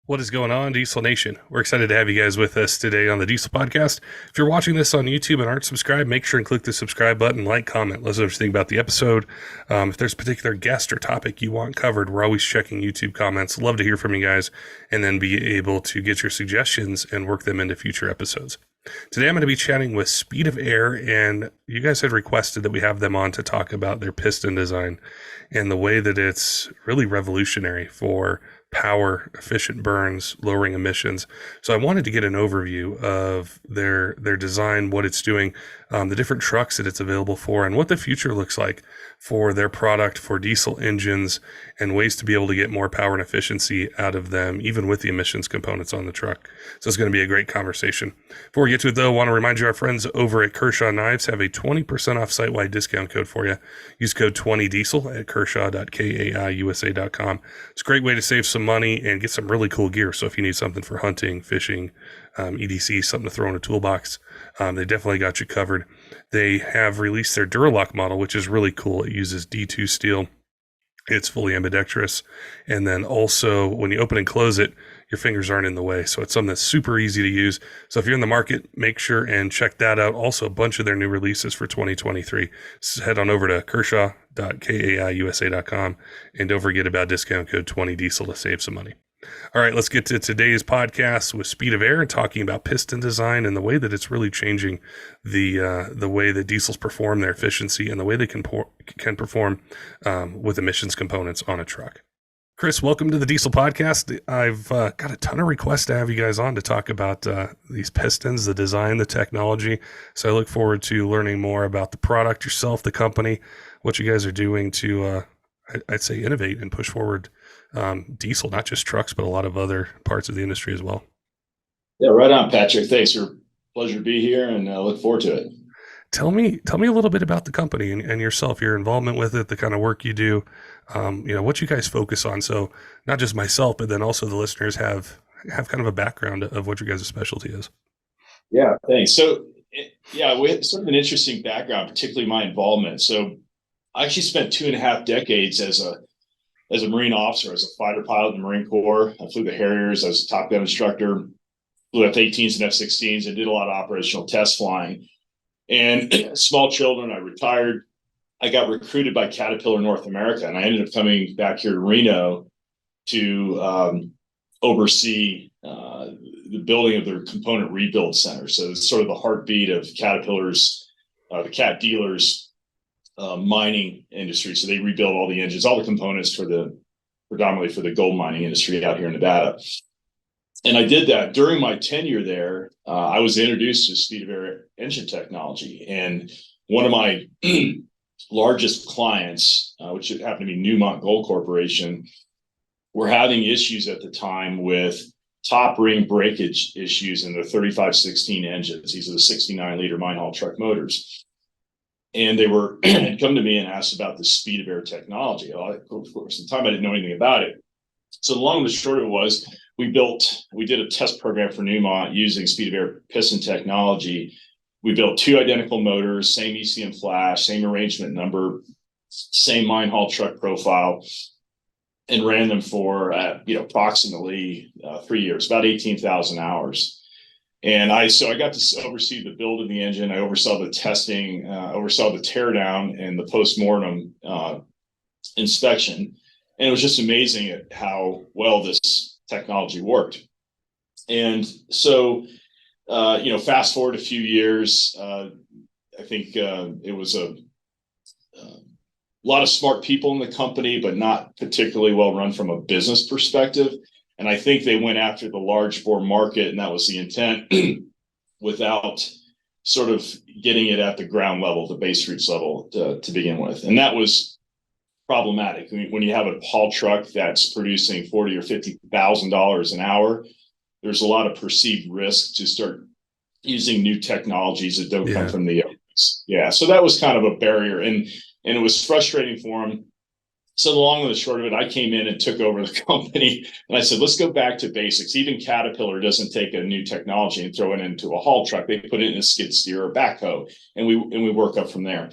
What is going on, Diesel Nation? We're excited to have you guys with us today on the Diesel Podcast. If you're watching this on YouTube and aren't subscribed, make sure and click the subscribe button, like, comment, let us know what you think about the episode. If there's a particular guest or topic you want covered, we're always checking YouTube comments. Love to hear from you guys and then be able to get your suggestions and work them into future episodes. Today I'm going to be chatting with Speed of Air, and you guys had requested that we have them on to talk about their piston design and the way that it's really revolutionary for power, efficient burns, lowering emissions. So I wanted to get an overview of their design, what it's doing, the different trucks that it's available for, and what the future looks like for their product for diesel engines and ways to be able to get more power and efficiency out of them, even with the emissions components on the truck. So it's going to be a great conversation. Before we get to it, though, I want to remind you our friends over at Kershaw Knives have a 20% off site-wide discount code for you. Use code 20diesel at kershaw.kaiusa.com. It's a great way to save some money and get some really cool gear. So if you need something for hunting, fishing, EDC, something to throw in a toolbox, they definitely got you covered. They have released their Duralock model, which is really cool. It uses D2 steel. It's fully ambidextrous. And then also when you open and close it, your fingers aren't in the way. So it's something that's super easy to use. So if you're in the market, make sure and check that out. Also, a bunch of their new releases for 2023. So head on over to kershaw.kaiusa.com and don't forget about discount code 20diesel to save some money. All right, let's get to today's podcast with Speed of Air and talking about piston design and the way that it's really changing the way that diesels perform, their efficiency, and the way they can perform with emissions components on a truck. Chris, welcome to the Diesel Podcast. I've got a ton of requests to have you guys on to talk about these pistons, the design, the technology. So I look forward to learning more about the product, yourself, the company, what you guys are doing to, I'd say, innovate and push forward diesel, not just trucks, but a lot of other parts of the industry as well. Yeah, right on, Patrick. Thanks. Pleasure to be here, and look forward to it. Tell me a little bit about the company and yourself, your involvement with it, the kind of work you do, what you guys focus on. So not just myself, but then also the listeners have kind of a background of what your guys' specialty is. Yeah, thanks. So, we have sort of an interesting background, particularly my involvement. So I actually spent 2.5 decades as a Marine officer, as a fighter pilot in the Marine Corps. I flew the Harriers as a Top Gun instructor, flew F-18s and F-16s, and did a lot of operational test flying. And small children, I retired. I got recruited by Caterpillar North America, and I ended up coming back here to Reno to oversee the building of their component rebuild center. So it's sort of the heartbeat of Caterpillar's, the Cat dealers' mining industry. So they rebuild all the engines, all the components predominantly for the gold mining industry out here in Nevada. And I did that during my tenure there. I was introduced to Speed of Air engine technology, and one of my largest clients, which happened to be Newmont Gold Corporation, were having issues at the time with top ring breakage issues in their 3516 engines. These are the 69-liter mine haul truck motors. And they had come to me and asked about the Speed of Air technology. Of course, at the time I didn't know anything about it. So the long and the short of it was, we did a test program for Newmont using Speed of Air piston technology. We built 2 identical motors, same ECM flash, same arrangement number, same mine haul truck profile, and ran them for approximately 3 years, about 18,000 hours. And I got to oversee the build of the engine. I oversaw the testing, oversaw the teardown and the post-mortem inspection. And it was just amazing at how well this technology worked. And so, fast forward a few years, I think it was a lot of smart people in the company, but not particularly well run from a business perspective. And I think they went after the large bore market, and that was the intent, without sort of getting it at the ground level, the base roots level to begin with. And that was problematic. When you have a haul truck that's producing $40,000 or $50,000 an hour, there's a lot of perceived risk to start using new technologies that don't come from the owners. Yeah, so that was kind of a barrier, and it was frustrating for them. So the long and the short of it, I came in and took over the company, and I said, let's go back to basics. Even Caterpillar doesn't take a new technology and throw it into a haul truck. They put it in a skid steer or backhoe, and we work up from there.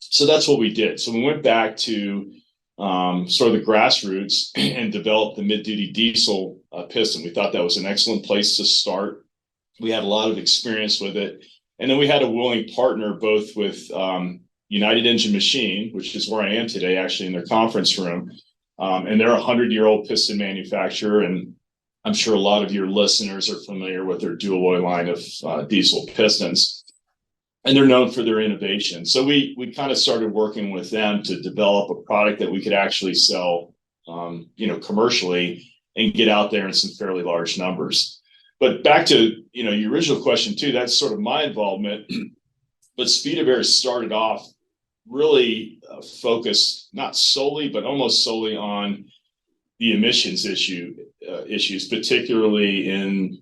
So that's what we did. So we went back to sort of the grassroots and developed the mid-duty diesel piston. We thought that was an excellent place to start. We had a lot of experience with it. And then we had a willing partner, both with United Engine Machine, which is where I am today, actually in their conference room. And they're a 100-year-old piston manufacturer. And I'm sure a lot of your listeners are familiar with their dual oil line of diesel pistons. And they're known for their innovation. So we kind of started working with them to develop a product that we could actually sell, commercially and get out there in some fairly large numbers. But back to, your original question too, that's sort of my involvement. But Speed of Air started off really focused, not solely, but almost solely on the emissions issues, particularly in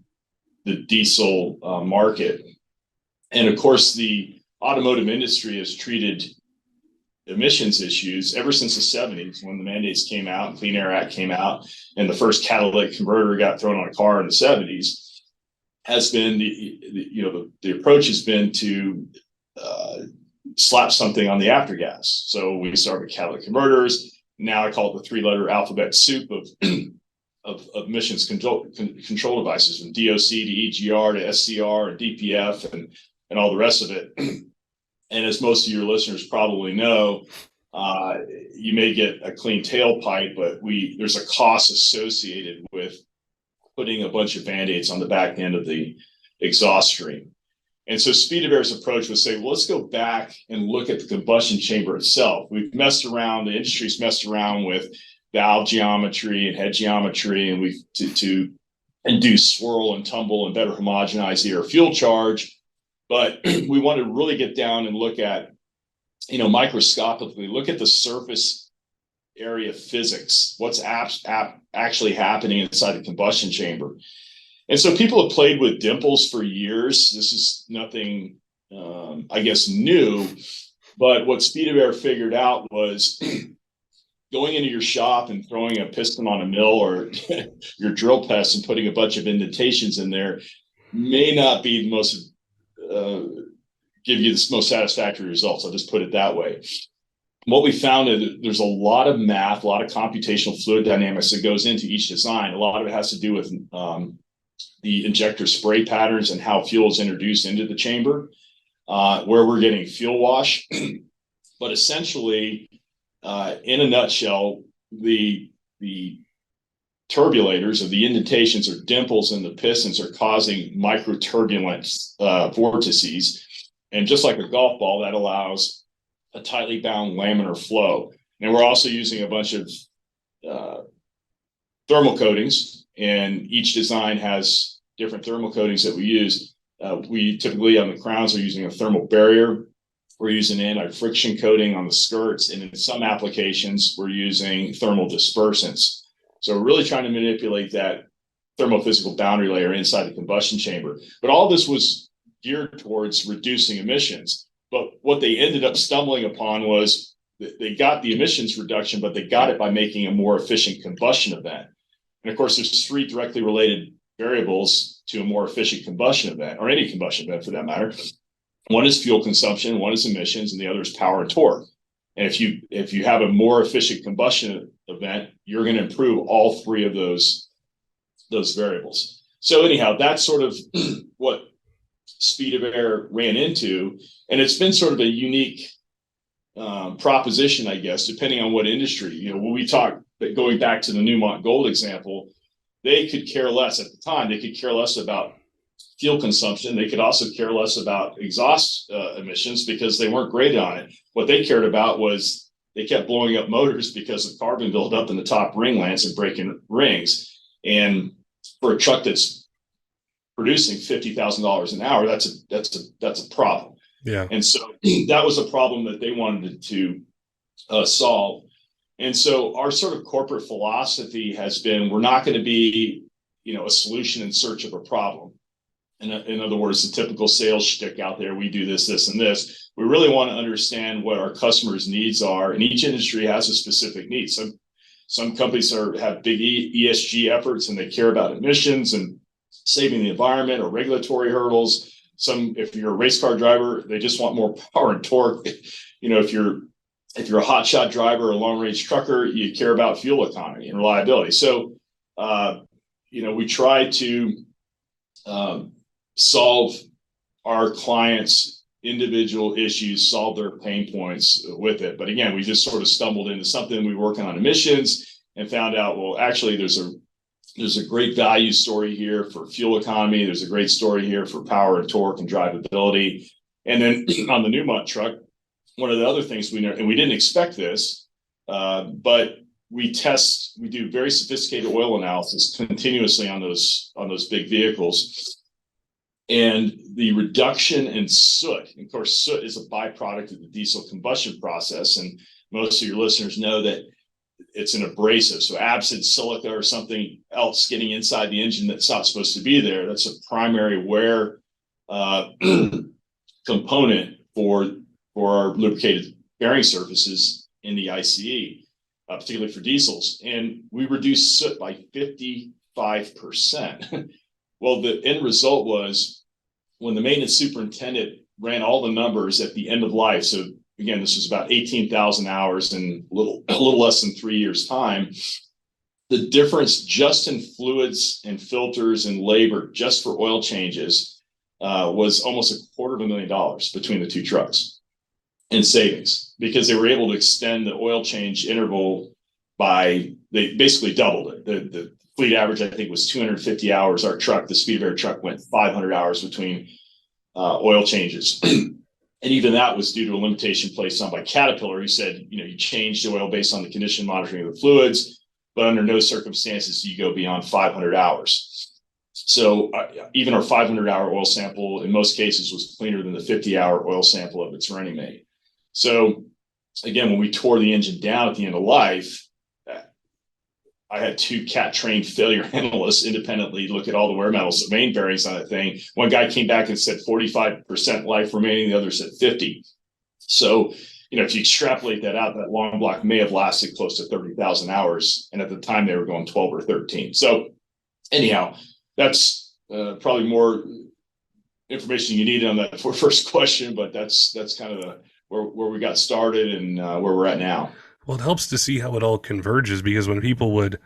the diesel market. And of course, the automotive industry has treated emissions issues ever since the 70s, when the mandates came out and Clean Air Act came out, and the first catalytic converter got thrown on a car in the 70s. Has been the approach has been to slap something on the aftergas. So we started with catalytic converters. Now I call it the three-letter alphabet soup of emissions control devices, from DOC to EGR to SCR and DPF and all the rest of it. And as most of your listeners probably know, you may get a clean tailpipe, but there's a cost associated with putting a bunch of Band-Aids on the back end of the exhaust stream. And so Speed of Air's approach was say, well, let's go back and look at the combustion chamber itself. We've messed around, the industry's messed around with valve geometry and head geometry, and we've to induce swirl and tumble and better homogenize the air fuel charge. But we want to really get down and look at, microscopically, look at the surface area physics, what's actually happening inside the combustion chamber. And so people have played with dimples for years. This is nothing, new, but what Speed of Air figured out was going into your shop and throwing a piston on a mill or your drill press and putting a bunch of indentations in there may not be the most, give you the most satisfactory results. I'll just put it that way. What we found is there's a lot of math, a lot of computational fluid dynamics that goes into each design. A lot of it has to do with the injector spray patterns and how fuel is introduced into the chamber, where we're getting fuel wash. But essentially, in a nutshell, the turbulators, or the indentations or dimples in the pistons, are causing microturbulent vortices. And just like a golf ball, that allows a tightly bound laminar flow. And we're also using a bunch of thermal coatings, and each design has different thermal coatings that we use. We typically on the crowns are using a thermal barrier. We're using anti-friction coating on the skirts, and in some applications, we're using thermal dispersants. So we're really trying to manipulate that thermophysical boundary layer inside the combustion chamber. But all this was geared towards reducing emissions. But what they ended up stumbling upon was they got the emissions reduction, but they got it by making a more efficient combustion event. And of course, there's three directly related variables to a more efficient combustion event, or any combustion event for that matter. One is fuel consumption, one is emissions, and the other is power and torque. And if you have a more efficient combustion event, you're going to improve all three of those variables. So anyhow, that's sort of what Speed of Air ran into, and it's been sort of a unique proposition, I guess, depending on what industry. When we talk, going back to the Newmont Gold example, they could care less at the time. They could care less about fuel consumption. They could also care less about exhaust emissions because they weren't graded on it. What they cared about was they kept blowing up motors because of carbon buildup in the top ring lands and breaking rings. And for a truck that's producing $50,000 an hour, that's a problem. Yeah. And so that was a problem that they wanted to solve. And so our sort of corporate philosophy has been, we're not going to be, a solution in search of a problem. In other words, the typical sales shtick out there, we do this, this, and this. We really want to understand what our customers' needs are, and each industry has a specific need. Some companies have big ESG efforts, and they care about emissions and saving the environment or regulatory hurdles. Some, if you're a race car driver, they just want more power and torque. If you're a hotshot driver or a long range trucker, you care about fuel economy and reliability. So, we try to solve our clients' individual issues, solve their pain points with it. But again, we just sort of stumbled into something. We were working on emissions and found out, well, actually, there's a great value story here for fuel economy. There's a great story here for power and torque and drivability. And then on the Newmont truck, one of the other things we know, and we didn't expect this, but we do very sophisticated oil analysis continuously on those big vehicles. And the reduction in soot, and of course, soot is a byproduct of the diesel combustion process. And most of your listeners know that it's an abrasive. So absent silica or something else getting inside the engine that's not supposed to be there, that's a primary wear component for our lubricated bearing surfaces in the ICE, particularly for diesels. And we reduced soot by 55%. Well, the end result was when the maintenance superintendent ran all the numbers at the end of life. So again, this was about 18,000 hours in a little less than 3 years' time. The difference just in fluids and filters and labor, just for oil changes, was almost $250,000 between the two trucks in savings, because they were able to extend the oil change interval they basically doubled it. The fleet average, I think, was 250 hours. The speed of air truck went 500 hours between oil changes. And even that was due to a limitation placed on by Caterpillar, who said, you change the oil based on the condition monitoring of the fluids, but under no circumstances do you go beyond 500 hours. So even our 500-hour oil sample, in most cases, was cleaner than the 50-hour oil sample of its running mate. So again, when we tore the engine down at the end of life, I had two CAT-trained failure analysts independently look at all the wear metals, the main bearings on that thing. One guy came back and said 45% life remaining. The other said 50. So, if you extrapolate that out, that long block may have lasted close to 30,000 hours. And at the time, they were going 12 or 13. So anyhow, that's probably more information you need on that first question, but that's kind of where we got started and where we're at now. Well, it helps to see how it all converges, because when people would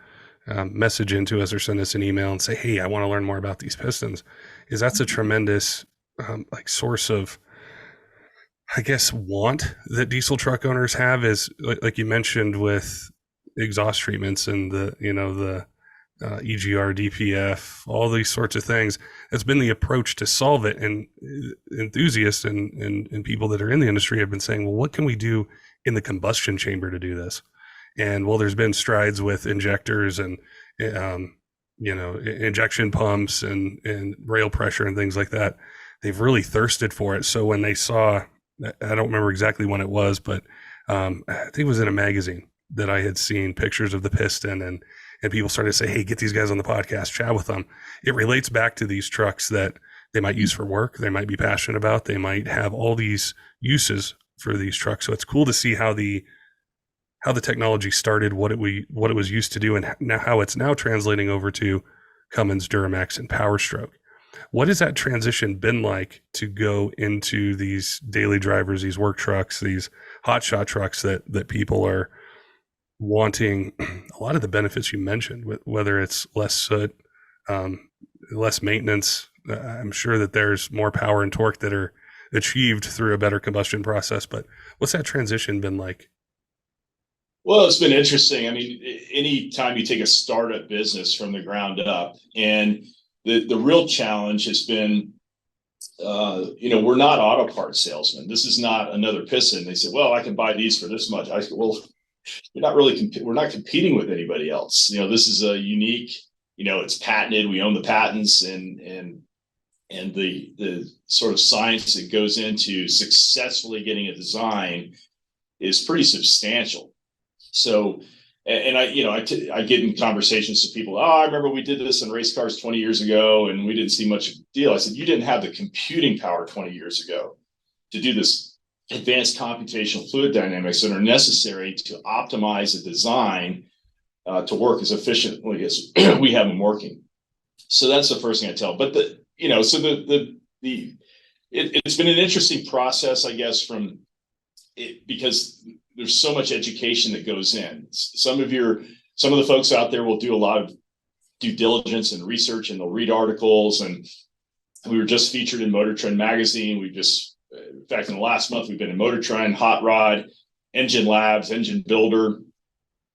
message into us or send us an email and say, hey, I want to learn more about these pistons, that's a tremendous source of, I guess, want that diesel truck owners have, is like you mentioned with exhaust treatments and the EGR, DPF, all these sorts of things. It's been the approach to solve it. And enthusiasts and people that are in the industry have been saying, well, what can we do in the combustion chamber to do this? And there's been strides with injectors and, injection pumps and rail pressure and things like that. They've really thirsted for it. So when they saw, I don't remember exactly when it was, but I think it was in a magazine that I had seen pictures of the Piston, and people started to say, hey, get these guys on the podcast, chat with them. It relates back to these trucks that they might use for work, they might be passionate about, they might have all these uses for these trucks. So it's cool to see how the technology started, what it was used to do, and now how it's now translating over to Cummins, Duramax, and Powerstroke. What has that transition been like to go into these daily drivers, these work trucks, these hotshot trucks that people are wanting? A lot of the benefits you mentioned, whether it's less soot, less maintenance. I'm sure that there's more power and torque that are achieved through a better combustion process. But what's that transition been like? Well, it's been interesting. I mean, anytime you take a startup business from the ground up, and the real challenge has been, we're not auto parts salesmen. This is not another Piston. They say, well, I can buy these for this much. I said, well, you're not really, we're not competing with anybody else. This is a unique, it's patented. We own the patents, and the sort of science that goes into successfully getting a design is pretty substantial. So, and I get in conversations with people, I remember we did this in race cars 20 years ago and we didn't see much of a deal. I said, you didn't have the computing power 20 years ago to do this advanced computational fluid dynamics that are necessary to optimize a design to work as efficiently as we have them working. So that's the first thing I tell. But it's been an interesting process, I guess, because there's so much education that goes in. Some of the folks out there will do a lot of due diligence and research, and they'll read articles. And we were just featured in Motor Trend magazine. In fact, in the last month, we've been in Motor Trend, Hot Rod, Engine Labs, Engine Builder,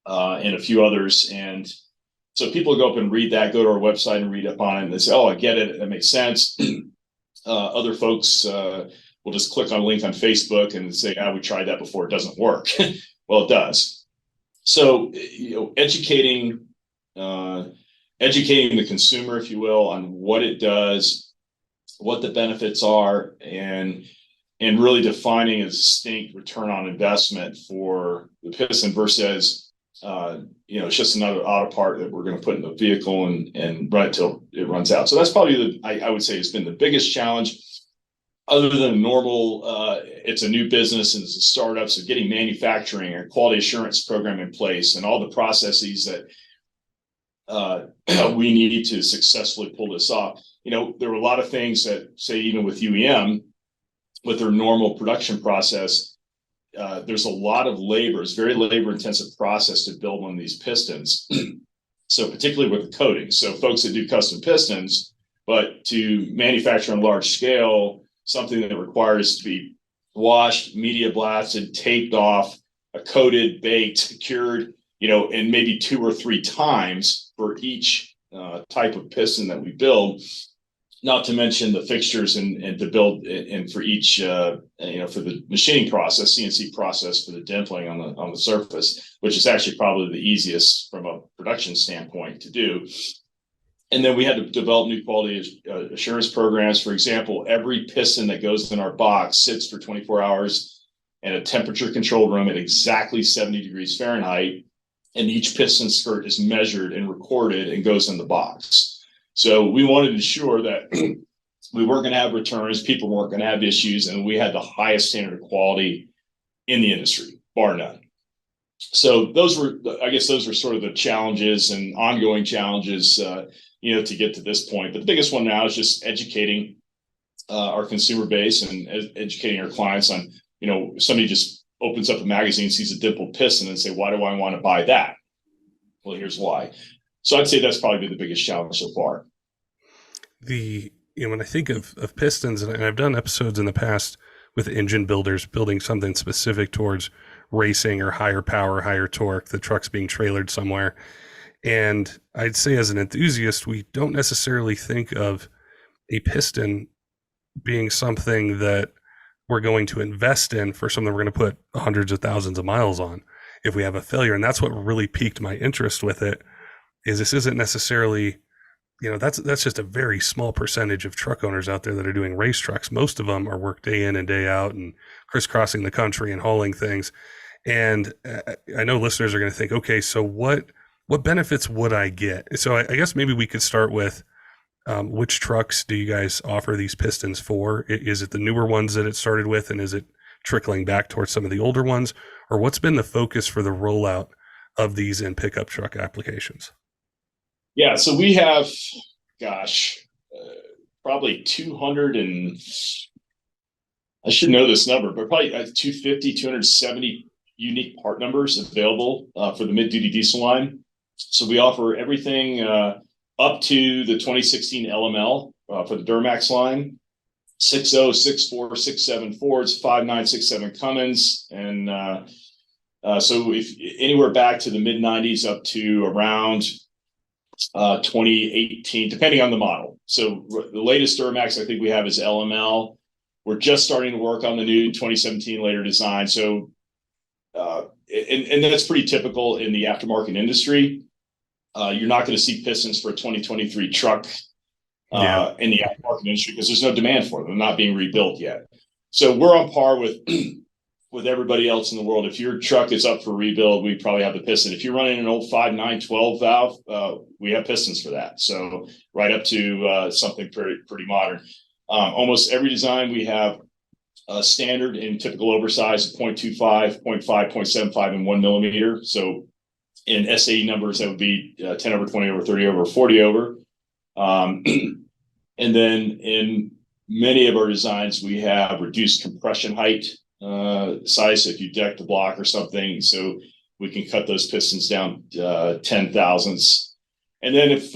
and a few others. And so people go up and read that, go to our website and read up on it, and they say, oh, I get it. That makes sense. Other folks will just click on a link on Facebook and say, we tried that before. It doesn't work. Well, it does. So, educating the consumer, if you will, on what it does, what the benefits are, and really defining a distinct return on investment for the piston versus, it's just another auto part that we're going to put in the vehicle and run it till it runs out. So that's probably I would say, it's been the biggest challenge. Other than normal, it's a new business and it's a startup. So getting manufacturing and quality assurance program in place and all the processes that we need to successfully pull this off. There were a lot of things that, say, even with UEM, with their normal production process, there's a lot of labor. It's a very labor-intensive process to build one of these pistons. So particularly with the coating. So folks that do custom pistons, but to manufacture on large scale, something that requires to be washed, media blasted, taped off, coated, baked, cured, and maybe 2 or 3 times for each type of piston that we build. Not to mention the fixtures and to build and for each, for the machining process, CNC process for the dimpling on the surface, which is actually probably the easiest from a production standpoint to do. And then we had to develop new quality assurance programs. For example, every piston that goes in our box sits for 24 hours in a temperature controlled room at exactly 70 degrees Fahrenheit. And each piston skirt is measured and recorded and goes in the box. So we wanted to ensure that we weren't going to have returns, people weren't going to have issues, and we had the highest standard of quality in the industry, bar none. So those were sort of the challenges and ongoing challenges, to get to this point. But the biggest one now is just educating our consumer base and educating our clients on, somebody just opens up a magazine, sees a dimpled piston and say, why do I want to buy that? Well, here's why. So I'd say that's probably been the biggest challenge so far. When I think of pistons, and I've done episodes in the past with engine builders building something specific towards racing or higher power, higher torque, the truck's being trailered somewhere. And I'd say as an enthusiast, we don't necessarily think of a piston being something that we're going to invest in for something we're going to put hundreds of thousands of miles on if we have a failure. And that's what really piqued my interest with it, is this isn't necessarily, that's just a very small percentage of truck owners out there that are doing race trucks. Most of them are work day in and day out and crisscrossing the country and hauling things. And I know listeners are going to think, okay, so what benefits would I get? So I guess maybe we could start with which trucks do you guys offer these pistons for? Is it the newer ones that it started with, and is it trickling back towards some of the older ones? Or what's been the focus for the rollout of these in pickup truck applications? Yeah, so we have, probably 200 and I should know this number, but probably 250, 270 unique part numbers available for the mid-duty diesel line. So we offer everything up to the 2016 LML for the Duramax line, 6.0, 6.4, 6.7 Fords, 5.9, 6.7 Cummins, and so if anywhere back to the mid-90s up to around 2018, depending on the model. So the latest Duramax I think we have is LML. We're just starting to work on the new 2017 later design. So, and that's pretty typical in the aftermarket industry. You're not going to see pistons for a 2023 truck in the aftermarket industry because there's no demand for them. They're not being rebuilt yet. So we're on par with everybody else in the world. If your truck is up for rebuild, we probably have the piston. If you're running an old 5.9 12 valve, we have pistons for that. So right up to something pretty modern. Almost every design we have standard in typical oversize 0.25, 0.5, 0.75, and 1 millimeter. So in SAE numbers, that would be 10 over, 20 over, 30 over, 40 over. And then in many of our designs, we have reduced compression height size. So if you deck the block or something, so we can cut those pistons down 10 thousandths. And then if,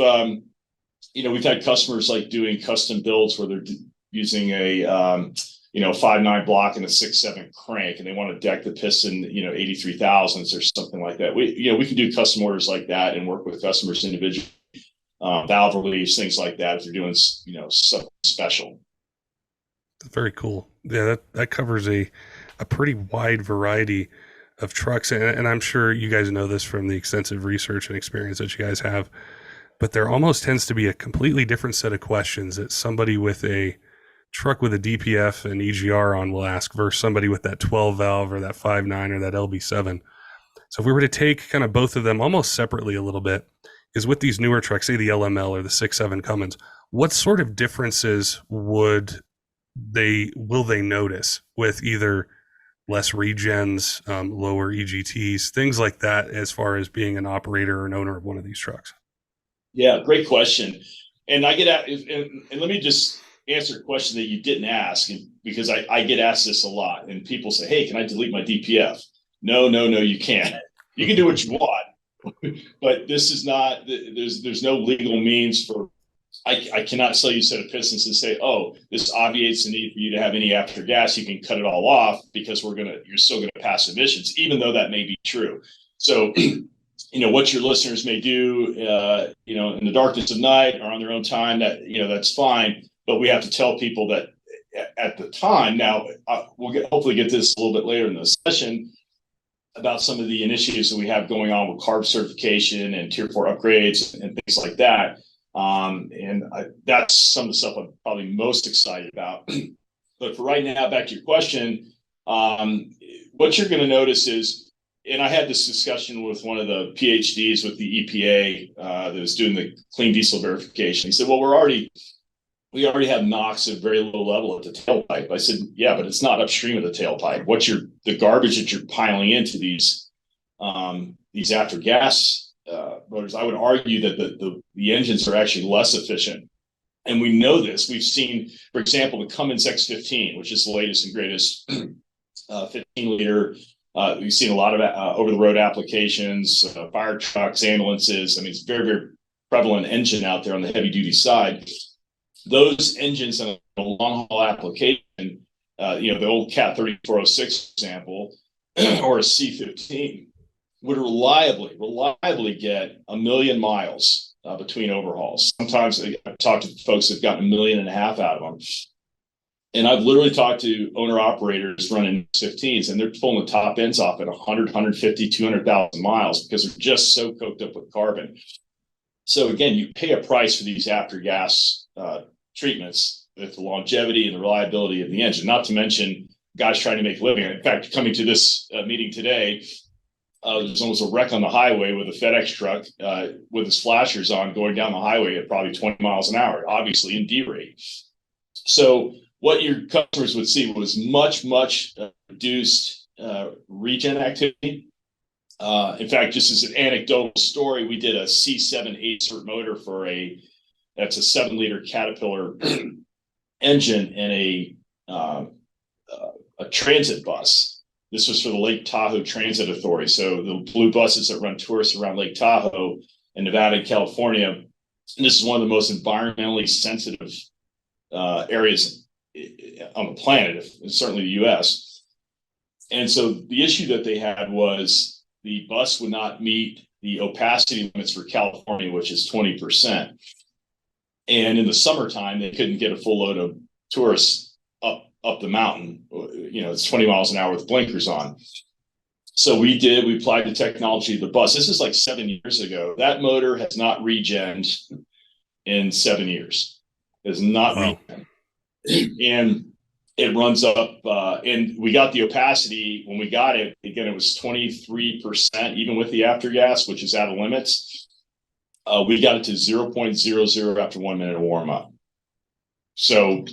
we've had customers like doing custom builds where they're using a, 5.9 block and a 6.7 crank, and they want to deck the piston, 83,000s or something like that. We can do custom orders like that and work with customers individually, valve reliefs, things like that, if they're doing, something special. Very cool. Yeah, that covers a pretty wide variety of trucks. And I'm sure you guys know this from the extensive research and experience that you guys have, but there almost tends to be a completely different set of questions that somebody with a truck with a DPF and EGR on will ask versus somebody with that 12 valve or that 5.9 or that LB7. So if we were to take kind of both of them almost separately a little bit, is with these newer trucks, say the LML or the 6.7 Cummins, what sort of differences will they notice with either less regens, lower EGTs, things like that, as far as being an operator or an owner of one of these trucks? Yeah, great question. And I get at, and let me just answer a question that you didn't ask, because I get asked this a lot, and people say, "Hey, can I delete my DPF?" No, you can't. You can do what you want, but this is not. There's no legal means for. I cannot sell you a set of pistons and say, "Oh, this obviates the need for you to have any after gas. You can cut it all off because you're still gonna pass emissions," even though that may be true. So. What your listeners may do, in the darkness of night or on their own time, that's fine. But we have to tell people that at the time. Now, we'll hopefully get this a little bit later in the session about some of the initiatives that we have going on with CARB certification and Tier 4 upgrades and things like that. That's some of the stuff I'm probably most excited about. But for right now, back to your question, what you're going to notice is, and I had this discussion with one of the PhDs with the EPA that was doing the clean diesel verification. He said, "Well, we already have NOx at a very low level at the tailpipe." I said, "Yeah, but it's not upstream of the tailpipe. What's the garbage that you're piling into these after gas motors?" I would argue that the engines are actually less efficient, and we know this. We've seen, for example, the Cummins X15, which is the latest and greatest 15-liter. We've seen a lot of over-the-road applications, fire trucks, ambulances. I mean, it's very, very prevalent engine out there on the heavy-duty side. Those engines on a long-haul application, the old Cat 3406 example, or a C15, would reliably get 1 million miles between overhauls. Sometimes I've talked to folks that've gotten 1.5 million out of them. And I've literally talked to owner-operators running 15s, and they're pulling the top ends off at 100, 150, 200,000 miles because they're just so coked up with carbon. So again, you pay a price for these after-gas treatments with the longevity and the reliability of the engine, not to mention guys trying to make a living. In fact, coming to this meeting today, there's almost a wreck on the highway with a FedEx truck with his flashers on going down the highway at probably 20 miles an hour, obviously in D rate. So what your customers would see was much reduced regen activity. In fact, just as an anecdotal story, we did a C7 8-cert motor that's a 7-liter Caterpillar engine and a transit bus. This was for the Lake Tahoe Transit Authority. So the blue buses that run tourists around Lake Tahoe in Nevada and California. And this is one of the most environmentally sensitive areas on the planet, certainly the US. And so the issue that they had was the bus would not meet the opacity limits for California, which is 20%. And in the summertime, they couldn't get a full load of tourists up the mountain. It's 20 miles an hour with blinkers on. So we applied the technology to the bus. This is like 7 years ago. That motor has not regened in 7 years. Has not regened. And it runs up, and we got the opacity when we got it. Again, it was 23%, even with the aftergas, which is out of limits. We got it to 0.00 after 1 minute of warm up. So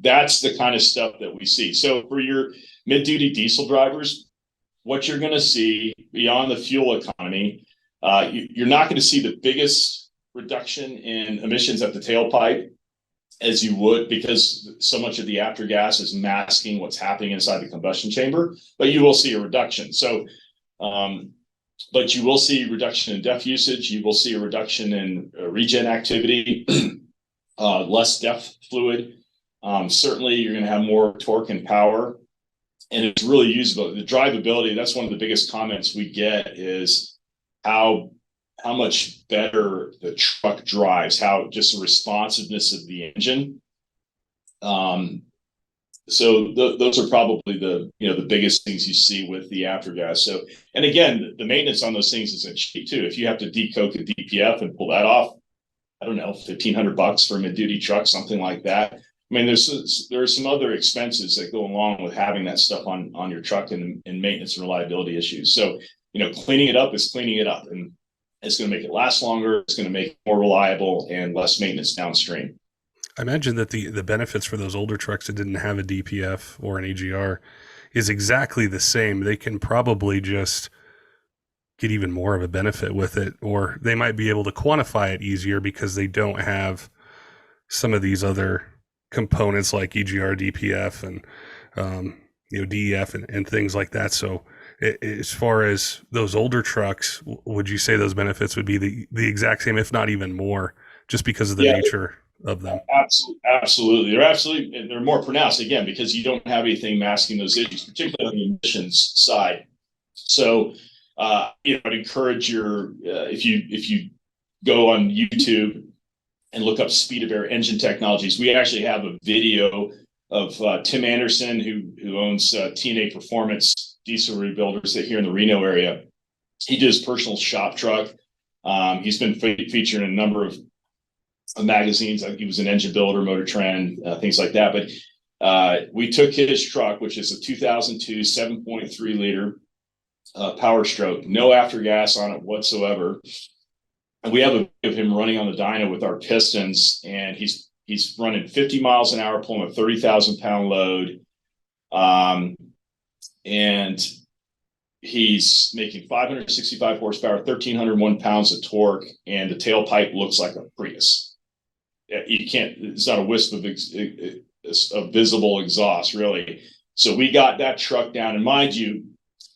that's the kind of stuff that we see. So for your mid-duty diesel drivers, what you're going to see beyond the fuel economy, you're not going to see the biggest reduction in emissions at the tailpipe as you would, because so much of the aftergas is masking what's happening inside the combustion chamber, but you will see a reduction. So but you will see reduction in DEF usage. You will see a reduction in regen activity, less DEF fluid. Certainly, you're going to have more torque and power, and it's really usable. The drivability, that's one of the biggest comments we get is how much better the truck drives, how just the responsiveness of the engine. So those are probably the biggest things you see with the aftergas. So, and again, the maintenance on those things isn't cheap too. If you have to decoke a DPF and pull that off, I don't know, $1,500 for a mid-duty truck, something like that. I mean, there's some other expenses that go along with having that stuff on your truck and maintenance and reliability issues. So, cleaning it up is cleaning it up, and it's going to make it last longer. It's going to make it more reliable and less maintenance downstream. I imagine that the benefits for those older trucks that didn't have a DPF or an AGR is exactly the same. They can probably just get even more of a benefit with it, or they might be able to quantify it easier because they don't have some of these other components like EGR, DPF, and DEF and things like that. So as far as those older trucks, would you say those benefits would be the exact same, if not even more, just because of the nature of them? Absolutely. They're more pronounced, again, because you don't have anything masking those issues, particularly on the emissions side. So, I'd encourage if you go on YouTube and look up speed of air engine technologies, we actually have a video of Tim Anderson, who owns TNA Performance diesel rebuilders here in the Reno area. He did his personal shop truck. He's been featured in a number of magazines. He was an engine builder, Motor Trend, things like that. But we took his truck, which is a 2002 7.3 liter Powerstroke, no aftergas on it whatsoever. And we have a video of him running on the dyno with our pistons, and he's running 50 miles an hour, pulling a 30,000-pound load. And he's making 565 horsepower, 1,301 pounds of torque, and the tailpipe looks like a Prius. It's not a wisp of visible exhaust, really. So we got that truck down, and mind you,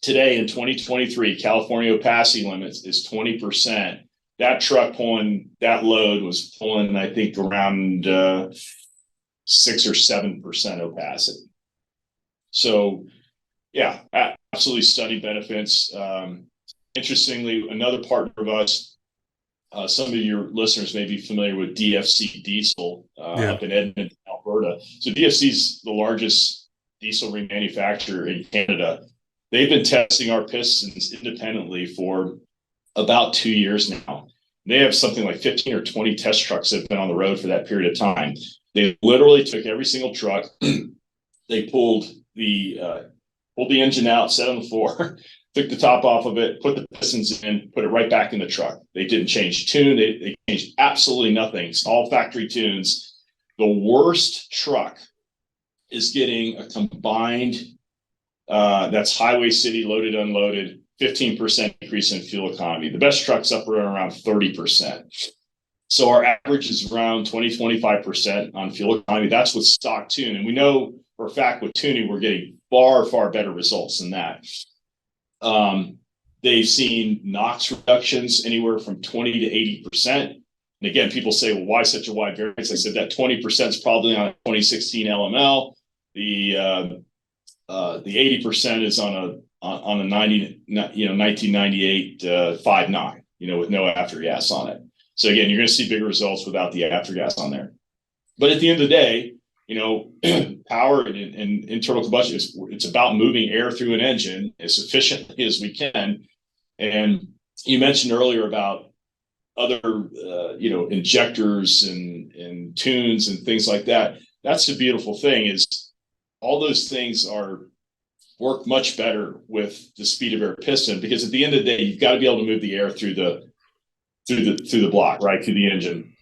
today in 2023, California opacity limits is 20%. That truck pulling that load was pulling, I think, around 6 or 7% opacity. So, yeah, absolutely stunning benefits. Interestingly, another partner of us, some of your listeners may be familiar with DFC Diesel up in Edmonton, Alberta. So DFC is the largest diesel remanufacturer in Canada. They've been testing our pistons independently for about 2 years now. They have something like 15 or 20 test trucks that have been on the road for that period of time. They literally took every single truck. They pulled the engine out, set on the floor, took the top off of it, put the pistons in, put it right back in the truck. They didn't change tune. They changed absolutely nothing. It's all factory tunes. The worst truck is getting a combined, that's highway, city, loaded, unloaded, 15% increase in fuel economy. The best truck's up around 30%. So our average is around 20-25% on fuel economy. That's with stock tune. And we know for a fact with tuning, we're getting far, far better results than that. They've seen NOx reductions anywhere from 20 to 80%. And again, people say, well, why such a wide variance? I said that 20% is probably on a 2016 LML. The 80% is on a 1998 5.9, with no aftergas on it. So again, you're going to see bigger results without the aftergas on there. But at the end of the day, power and internal combustion it's about moving air through an engine as efficiently as we can. And you mentioned earlier about other injectors and tunes and things like that. That's the beautiful thing, is all those things work much better with the speed of air piston, because at the end of the day, you've got to be able to move the air through the block, right, through the engine,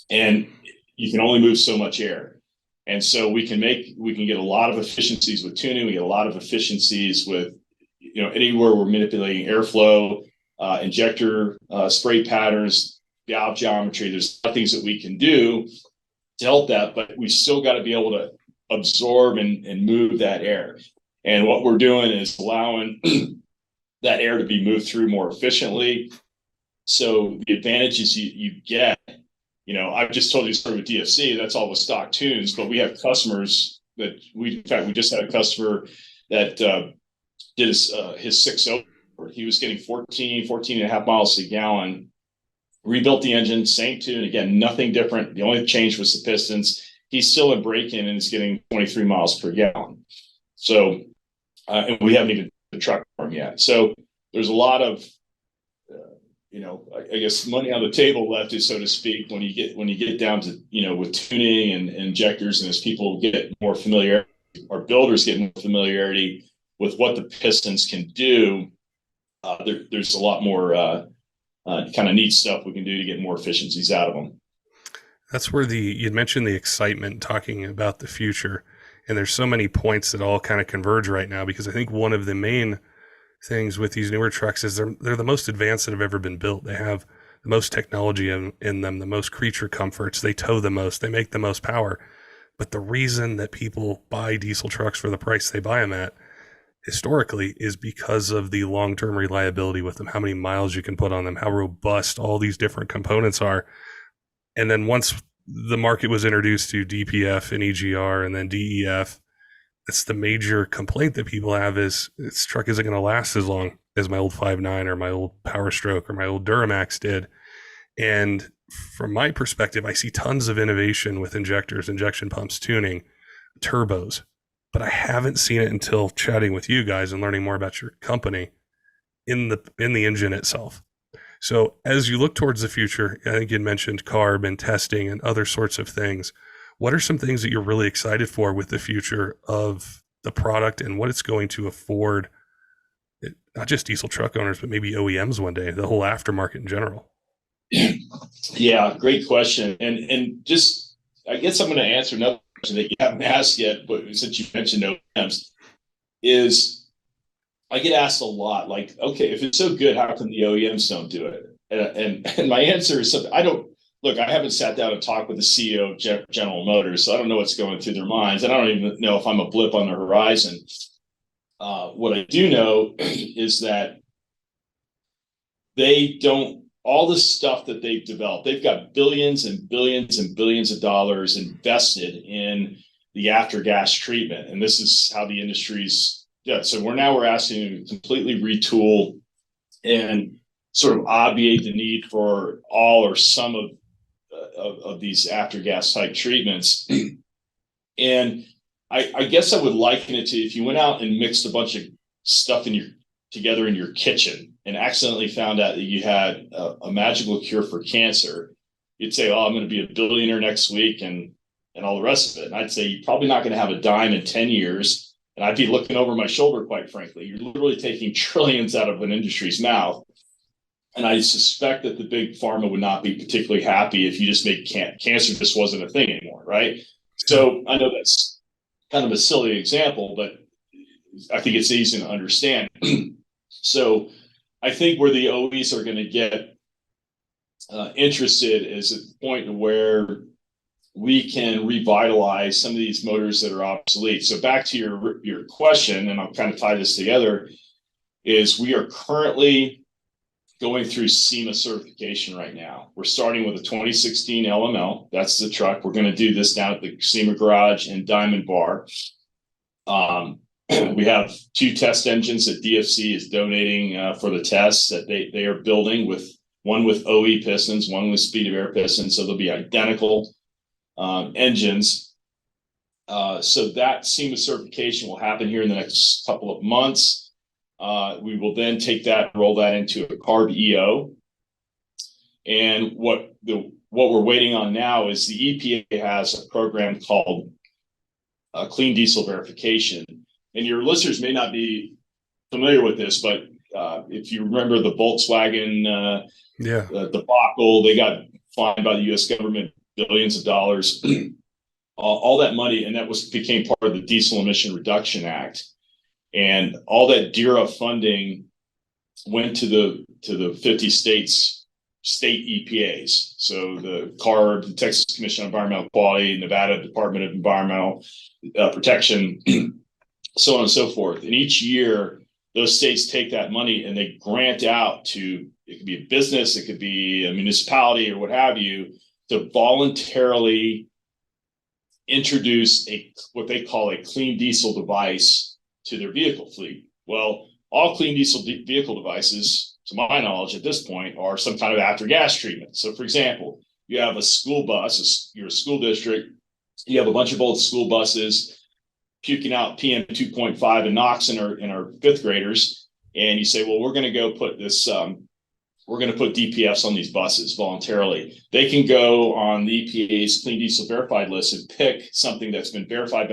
and you can only move so much air. And so we can get a lot of efficiencies with tuning. We get a lot of efficiencies with anywhere we're manipulating airflow, injector spray patterns, valve geometry. There's a lot of things that we can do to help that, but we still got to be able to absorb and move that air. And what we're doing is allowing that air to be moved through more efficiently. So the advantages you get, I've just told you story with DFC, that's all with stock tunes, but we have customers that in fact, we just had a customer that did his 6.0. He was getting 14 and a half miles a gallon, rebuilt the engine, same tune, again, nothing different. The only change was the pistons. He's still in break-in and is getting 23 miles per gallon. So, and we haven't even the truck for him yet. So there's a lot of, I guess money on the table left, so to speak, when you get down to, with tuning and injectors, and as people get more familiar, our builders get more familiarity with what the pistons can do, there's a lot more kind of neat stuff we can do to get more efficiencies out of them. That's where you'd mentioned the excitement talking about the future. And there's so many points that all kind of converge right now, because I think one of the main things with these newer trucks is they're the most advanced that have ever been built. They have the most technology in them, the most creature comforts. They tow the most, they make the most power. But the reason that people buy diesel trucks for the price they buy them at historically is because of the long-term reliability with them, how many miles you can put on them, how robust all these different components are. And then once the market was introduced to DPF and EGR and then DEF, that's the major complaint that people have is this truck isn't going to last as long as my old 5.9 or my old Powerstroke or my old Duramax did. And from my perspective, I see tons of innovation with injectors, injection pumps, tuning, turbos, but I haven't seen it until chatting with you guys and learning more about your company in the engine itself. So as you look towards the future, I think you mentioned carb and testing and other sorts of things. What are some things that you're really excited for with the future of the product and what it's going to afford, not just diesel truck owners, but maybe OEMs one day, the whole aftermarket in general? Yeah, great question. And just, I guess I'm going to answer another question that you haven't asked yet, but since you mentioned OEMs, is I get asked a lot, like, okay, if it's so good, how come the OEMs don't do it? And my answer is something I haven't sat down and talked with the CEO of General Motors, so I don't know what's going through their minds. And I don't even know if I'm a blip on the horizon. What I do know is that they don't, all the stuff that they've developed, they've got billions and billions and billions of dollars invested in the after-gas treatment. And this is how the industry's, so we're asking to completely retool and sort of obviate the need for all or some of these after-gas type treatments. And I guess I would liken it to if you went out and mixed a bunch of stuff together in your kitchen and accidentally found out that you had a magical cure for cancer, you'd say, oh, I'm going to be a billionaire next week and all the rest of it. And I'd say you're probably not going to have a dime in 10 years. And I'd be looking over my shoulder, quite frankly. You're literally taking trillions out of an industry's mouth. And I suspect that the big pharma would not be particularly happy if you just made cancer just wasn't a thing anymore, right? So I know that's kind of a silly example, but I think it's easy to understand. So I think where the OEs are going to get interested is at the point where we can revitalize some of these motors that are obsolete. So back to your question, and I'll kind of tie this together, is we are currently going through SEMA certification right now. We're starting with a 2016 LML. That's the truck. We're going to do this down at the SEMA garage in Diamond Bar. We have 2 test engines that DFC is donating for the tests that they are building, with one with OE pistons, one with speed of air pistons. So they'll be identical engines. So that SEMA certification will happen here in the next couple of months. We will then take that and roll that into a CARB EO. And what we're waiting on now is the EPA has a program called Clean Diesel Verification. And your listeners may not be familiar with this, but if you remember the Volkswagen debacle, they got fined by the U.S. government billions of dollars, all that money, and that became part of the Diesel Emission Reduction Act. And all that DERA funding went to the 50 states, state EPAs. So the CARB, the Texas Commission on Environmental Quality, Nevada Department of Environmental Protection, so on and so forth. And each year those states take that money and they grant out to, it could be a business, it could be a municipality or what have you, to voluntarily introduce what they call a clean diesel device to their vehicle fleet. Well, all clean diesel vehicle devices, to my knowledge at this point, are some kind of after gas treatment. So for example, you have a school bus, you're a school district, you have a bunch of old school buses puking out PM 2.5 and NOx in our fifth graders, and you say, well, we're going to go put this, we're going to put DPFs on these buses voluntarily. They can go on the EPA's Clean Diesel Verified list and pick something that's been verified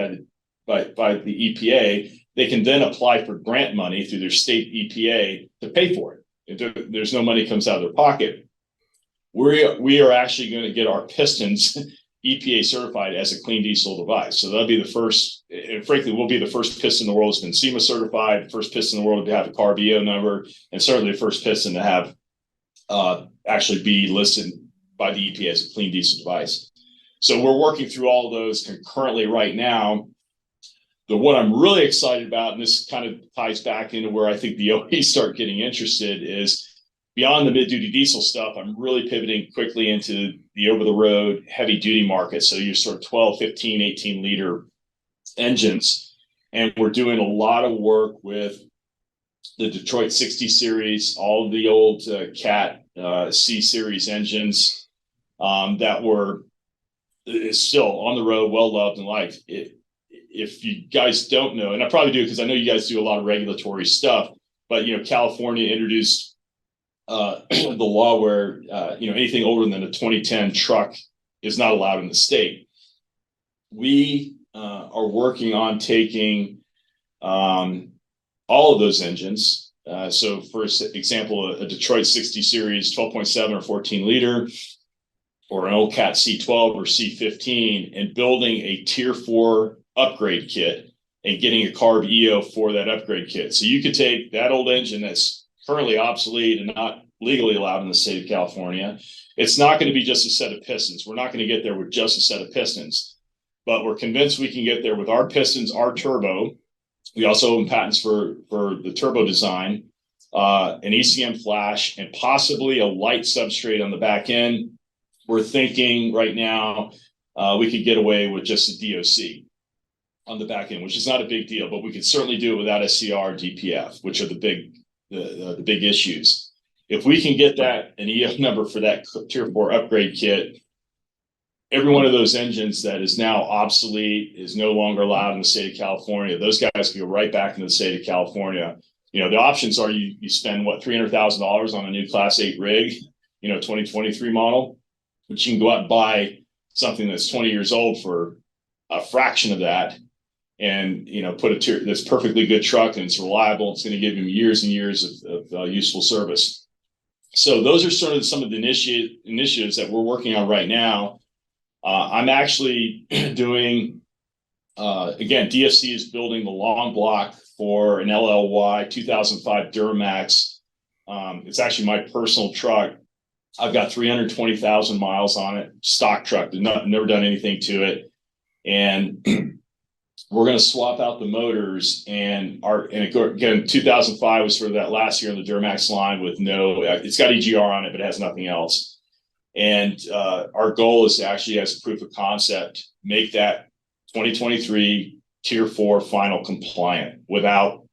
by the EPA. They can then apply for grant money through their state EPA to pay for it. There's no money comes out of their pocket. We are actually going to get our pistons EPA certified as a clean diesel device. So that'll be the first, and frankly, we'll be the first piston in the world that's been SEMA certified, the first piston in the world to have a CARB EO number, and certainly the first piston to have actually be listed by the EPA as a clean diesel device. So we're working through all of those concurrently right now. What I'm really excited about, and this kind of ties back into where I think the OEs start getting interested, is beyond the mid-duty diesel stuff, I'm really pivoting quickly into the over-the-road heavy-duty market. So you're sort of 12, 15, 18-liter engines. And we're doing a lot of work with the Detroit 60 series, all of the old Cat C series engines that were still on the road, well-loved and liked. If you guys don't know, and I probably do because I know you guys do a lot of regulatory stuff, but, California introduced the law where anything older than a 2010 truck is not allowed in the state. We are working on taking all of those engines. So for example, a Detroit 60 series 12.7 or 14 liter, or an old Cat C12 or C15, and building a tier 4 upgrade kit and getting a CARB EO for that upgrade kit. So you could take that old engine that's currently obsolete and not legally allowed in the state of California. It's not going to be just a set of pistons. We're not going to get there with just a set of pistons, but we're convinced we can get there with our pistons, our turbo. We also own patents for the turbo design, an ECM flash, and possibly a light substrate on the back end. We're thinking right now we could get away with just a DOC on the back end, which is not a big deal, but we could certainly do it without SCR and DPF, which are the big issues. If we can get that an EO number for that tier 4 upgrade kit, every one of those engines that is now obsolete, is no longer allowed in the state of California, those guys can go right back into the state of California. The options are you spend $300,000 on a new Class 8 rig, 2023 model, but you can go out and buy something that's 20 years old for a fraction of that, and put this perfectly good truck, and it's reliable. It's going to give them years and years of useful service. So those are sort of some of the initiatives that we're working on right now. I'm actually doing, again, DFC is building the long block for an LLY 2005 Duramax. It's actually my personal truck. I've got 320,000 miles on it, stock truck, never done anything to it. And we're going to swap out the motors, and again, 2005 was sort of that last year on the Duramax line with it's got EGR on it, but it has nothing else. And our goal is to actually, as a proof of concept, make that 2023 tier 4 final compliant without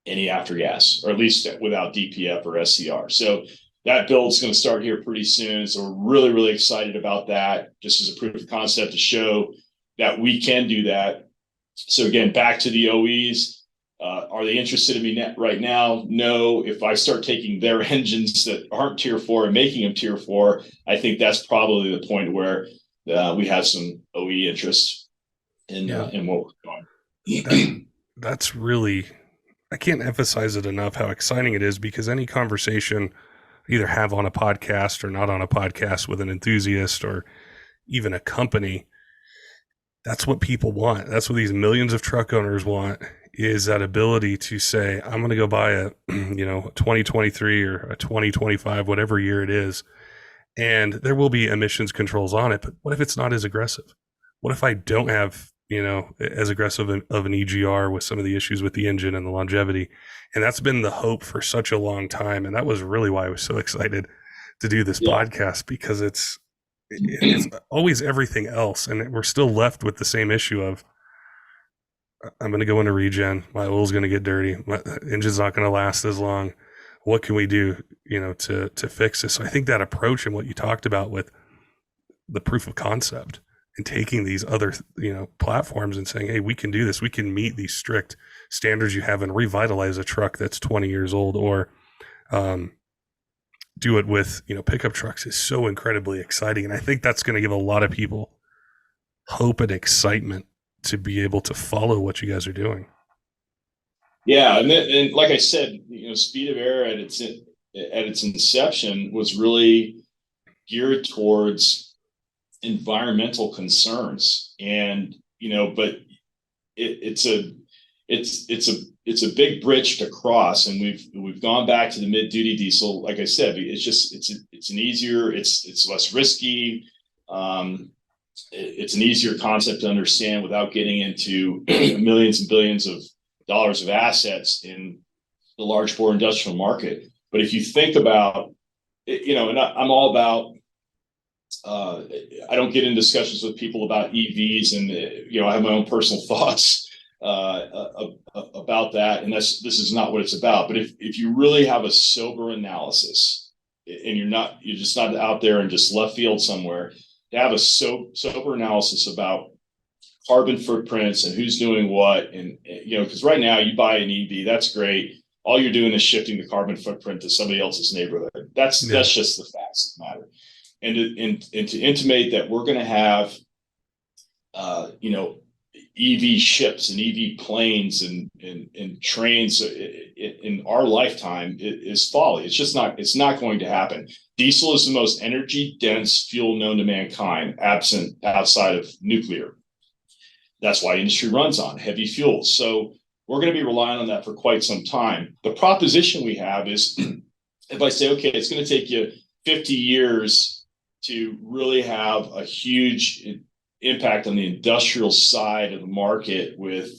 any aftergas, or at least without DPF or SCR. So that build is going to start here pretty soon. So we're really, really excited about that, just as a proof of concept to show that we can do that. So again, back to the OEs, are they interested in me right now? No. If I start taking their engines that aren't tier 4 and making them tier 4, I think that's probably the point where we have some OE interest in what we're doing. That's really, I can't emphasize it enough how exciting it is, because any conversation I either have on a podcast or not on a podcast with an enthusiast or even a company, that's what people want. That's what these millions of truck owners want, is that ability to say, I'm going to go buy a 2023 or a 2025, whatever year it is, and there will be emissions controls on it, but what if it's not as aggressive? What if I don't have as aggressive of an EGR with some of the issues with the engine and the longevity. And that's been the hope for such a long time. And that was really why I was so excited to do this Yeah. podcast, because it's always everything else. And we're still left with the same issue of, I'm going to go into regen. My oil's going to get dirty. My engine's not going to last as long. What can we do, to fix this? So I think that approach and what you talked about with the proof of concept and taking these other, platforms and saying, hey, we can do this. We can meet these strict standards you have and revitalize a truck that's 20 years old, or do it with, pickup trucks, is so incredibly exciting. And I think that's going to give a lot of people hope and excitement to be able to follow what you guys are doing. Yeah, and like I said, Speed of Air at its inception was really geared towards environmental concerns, and but it's a big bridge to cross, and we've gone back to the mid duty diesel. Like I said, it's an easier, it's less risky. It's an easier concept to understand without getting into millions and billions of dollars of assets in the large bore industrial market. But if you think about, and I'm all about, I don't get in discussions with people about EVs, and I have my own personal thoughts about that, and this is not what it's about. But if you really have a sober analysis, and you're just not out there in just left field somewhere, to have a sober analysis about carbon footprints and who's doing what, and because right now you buy an EV, that's great. All you're doing is shifting the carbon footprint to somebody else's neighborhood. That's just the facts of the matter. And to intimate that we're going to have, EV ships and EV planes and trains in our lifetime is folly. It's not going to happen. Diesel is the most energy dense fuel known to mankind, outside of nuclear. That's why industry runs on heavy fuels. So we're going to be relying on that for quite some time. The proposition we have is, if I say, okay, it's going to take you 50 years to really have a huge impact on the industrial side of the market with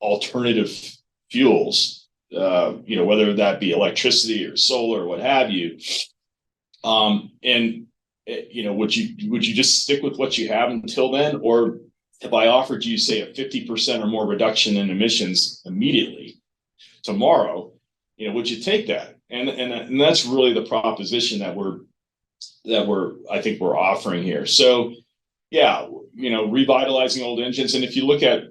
alternative fuels, whether that be electricity or solar or what have you. Would you just stick with what you have until then? Or if I offered you, say, a 50% or more reduction in emissions immediately tomorrow, would you take that? And that's really the proposition that I think we're offering here. So yeah, revitalizing old engines. And if you look at,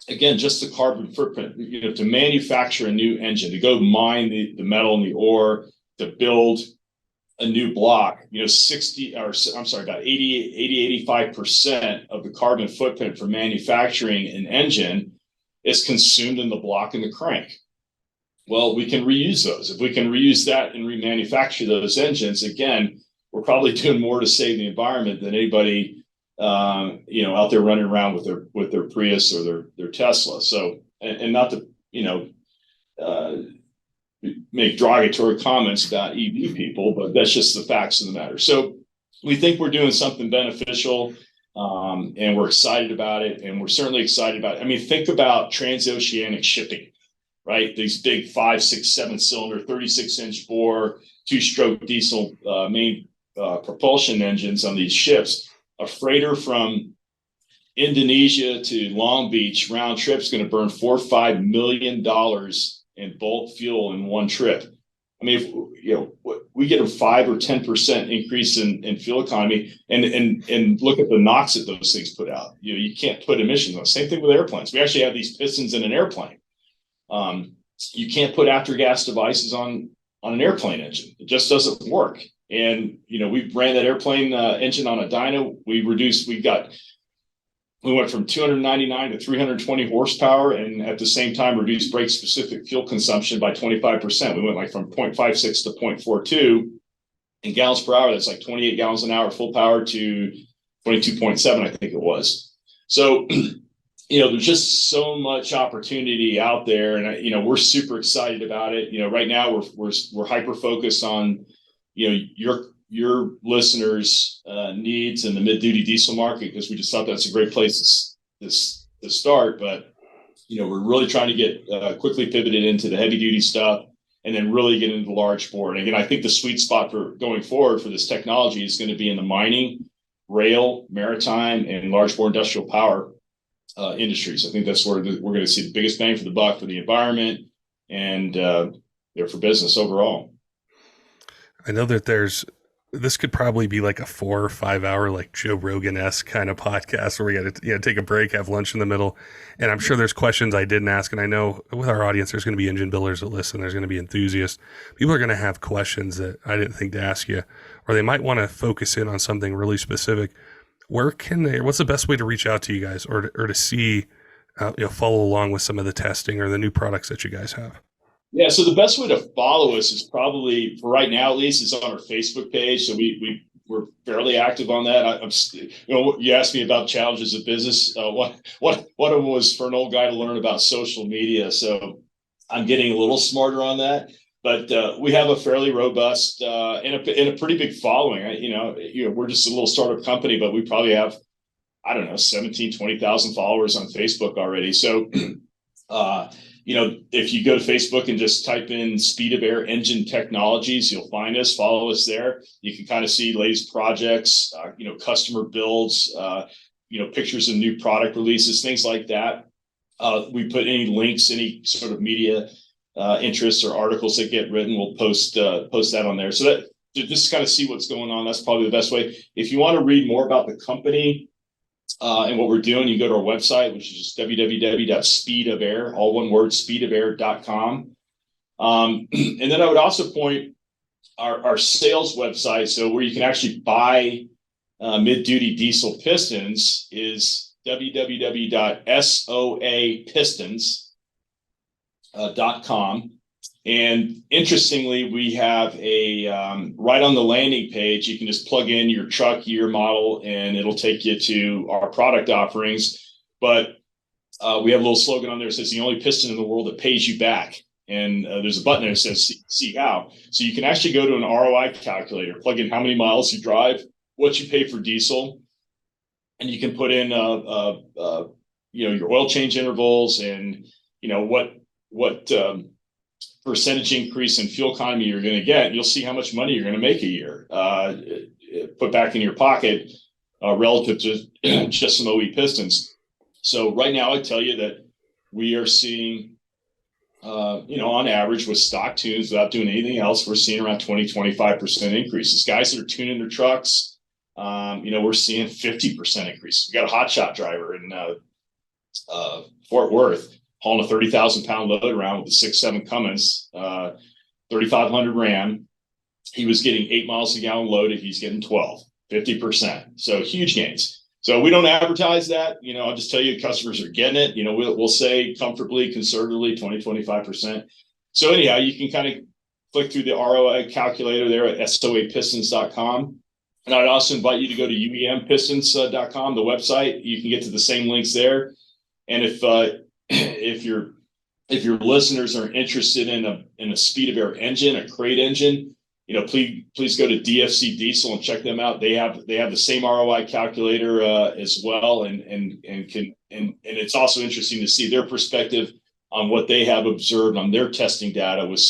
again, just the carbon footprint, to manufacture a new engine, to go mine the metal and the ore, to build a new block, about 85% of the carbon footprint for manufacturing an engine is consumed in the block and the crank. Well, we can reuse those. If we can reuse that and remanufacture those engines, again, we're probably doing more to save the environment than anybody out there running around with their Prius or their Tesla. So, and not to make derogatory comments about EV people, but that's just the facts of the matter. So we think we're doing something beneficial, and we're excited about it, and we're certainly excited about it. I mean, think about transoceanic shipping, right? These big 5, 6, 7 cylinder, 36-inch bore, 2-stroke diesel main propulsion engines on these ships. A freighter from Indonesia to Long Beach round trip is going to burn $4 or $5 million in bulk fuel in one trip. I mean, if we get a 5 or 10% increase in fuel economy, and look at the NOx that those things put out. You can't put emissions on. Same thing with airplanes. We actually have these pistons in an airplane. You can't put after-gas devices on an airplane engine. It just doesn't work. And we ran that airplane engine on a dyno. We went from 299 to 320 horsepower, and at the same time reduced brake specific fuel consumption by 25%. We went from 0.56 to 0.42 in gallons per hour. That's like 28 gallons an hour full power to 22.7, I think it was. So, there's just so much opportunity out there, and we're super excited about it. Right now we're hyper focused on your listeners' needs in the mid-duty diesel market, because we just thought that's a great place to to start, but we're really trying to get quickly pivoted into the heavy duty stuff and then really get into the large bore. And again, I think the sweet spot for going forward for this technology is going to be in the mining, rail, maritime, and large bore industrial power industries. I think that's where we're going to see the biggest bang for the buck for the environment and for business overall. I know that this could probably be like a 4 or 5 hour, like Joe Rogan-esque kind of podcast where we got to take a break, have lunch in the middle. And I'm sure there's questions I didn't ask. And I know with our audience, there's going to be engine builders that listen. There's going to be enthusiasts. People are going to have questions that I didn't think to ask you, or they might want to focus in on something really specific. What's the best way to reach out to you guys or to see, follow along with some of the testing or the new products that you guys have? Yeah, so the best way to follow us is probably, for right now at least, is on our Facebook page. So we're fairly active on that. You asked me about challenges of business. One of them was for an old guy to learn about social media. So I'm getting a little smarter on that. But we have a fairly robust and a pretty big following. We're just a little startup company, but we probably have, 20,000 followers on Facebook already. So if you go to Facebook and just type in Speed of Air Engine Technologies, you'll find us, follow us there. You can kind of see latest projects, customer builds, pictures of new product releases, things like that. We put any links, any sort of media interests or articles that get written, we'll post that on there. So that just kind of see what's going on. That's probably the best way. If you want to read more about the company, and what we're doing, you go to our website, which is just www.speedofair, all one word, speedofair.com. And then I would also point our sales website, so where you can actually buy mid-duty diesel pistons, is www.soapistons.com. And interestingly, we have a right on the landing page, you can just plug in your truck, year, model, and it'll take you to our product offerings. But we have a little slogan on there that says the only piston in the world that pays you back. And there's a button there that says see how. So you can actually go to an ROI calculator, plug in how many miles you drive, what you pay for diesel, and you can put in your oil change intervals and what percentage increase in fuel economy you're going to get. You'll see how much money you're going to make a year put back in your pocket relative to just some OE pistons. So right now I tell you that we are seeing on average with stock tunes, without doing anything else, we're seeing around 20-25% increases. Guys that are tuning their trucks, we're seeing 50% increase. We got a hotshot driver in Fort Worth hauling a 30,000 pound load around with a 6.7 Cummins, 3,500 Ram. He was getting 8 miles a gallon loaded. He's getting 12, 50%. So huge gains. So we don't advertise that. I'll just tell you, customers are getting it. We'll say comfortably, conservatively, 20-25%. So anyhow, you can kind of click through the ROI calculator there at soapistons.com. And I'd also invite you to go to uempistons.com, the website. You can get to the same links there. And if your listeners are interested in a speed of air engine, a crate engine, please go to DFC Diesel and check them out. They have the same ROI calculator as well, and it's also interesting to see their perspective on what they have observed on their testing data with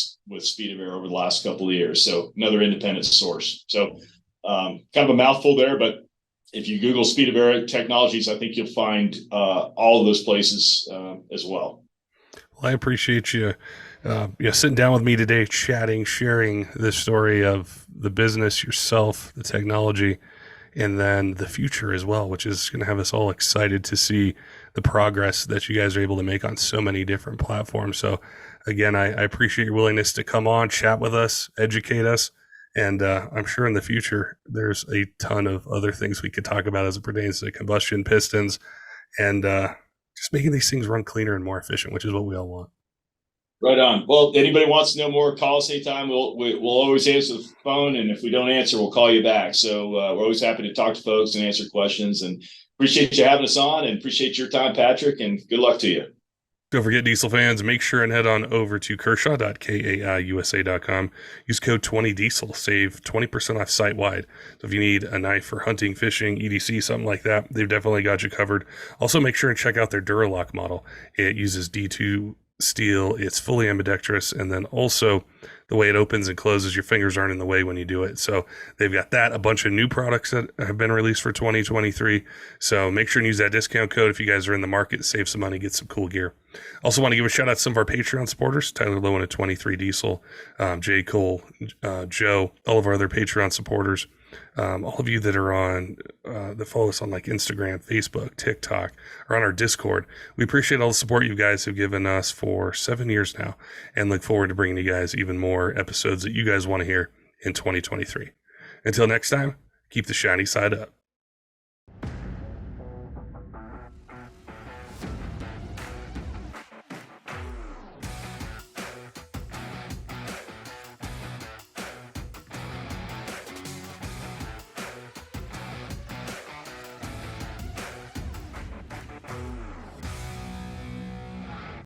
speed of air over the last couple of years. So another independent source. So kind of a mouthful there, but if you Google speed of air technologies, I think you'll find all of those places as well. Well, I appreciate you sitting down with me today, chatting, sharing this story of the business, yourself, the technology, and then the future as well, which is going to have us all excited to see the progress that you guys are able to make on so many different platforms. So again, I appreciate your willingness to come on, chat with us, educate us. And I'm sure in the future, there's a ton of other things we could talk about as it pertains to combustion pistons and just making these things run cleaner and more efficient, which is what we all want. Right on. Well, anybody wants to know more, call us anytime. We'll always answer the phone. And if we don't answer, we'll call you back. So we're always happy to talk to folks and answer questions. And appreciate you having us on and appreciate your time, Patrick. And good luck to you. Don't forget, diesel fans, make sure and head on over to kershaw.kaiusa.com. Use code 20diesel, save 20% off site-wide. So if you need a knife for hunting, fishing, EDC, something like that, they've definitely got you covered. Also, make sure and check out their Duralock model. It uses D2 steel, it's fully ambidextrous, and then also the way it opens and closes, your fingers aren't in the way when you do it. So they've got that, a bunch of new products that have been released for 2023. So make sure and use that discount code if you guys are in the market, save some money, get some cool gear. Also want to give a shout out to some of our Patreon supporters, Tyler Loewen at 23 Diesel, Jay Cole, Joe, all of our other Patreon supporters. All of you that are on, that follow us on like Instagram, Facebook, TikTok, or on our Discord. We appreciate all the support you guys have given us for 7 years now, and look forward to bringing you guys even more episodes that you guys want to hear in 2023. Until next time, keep the shiny side up.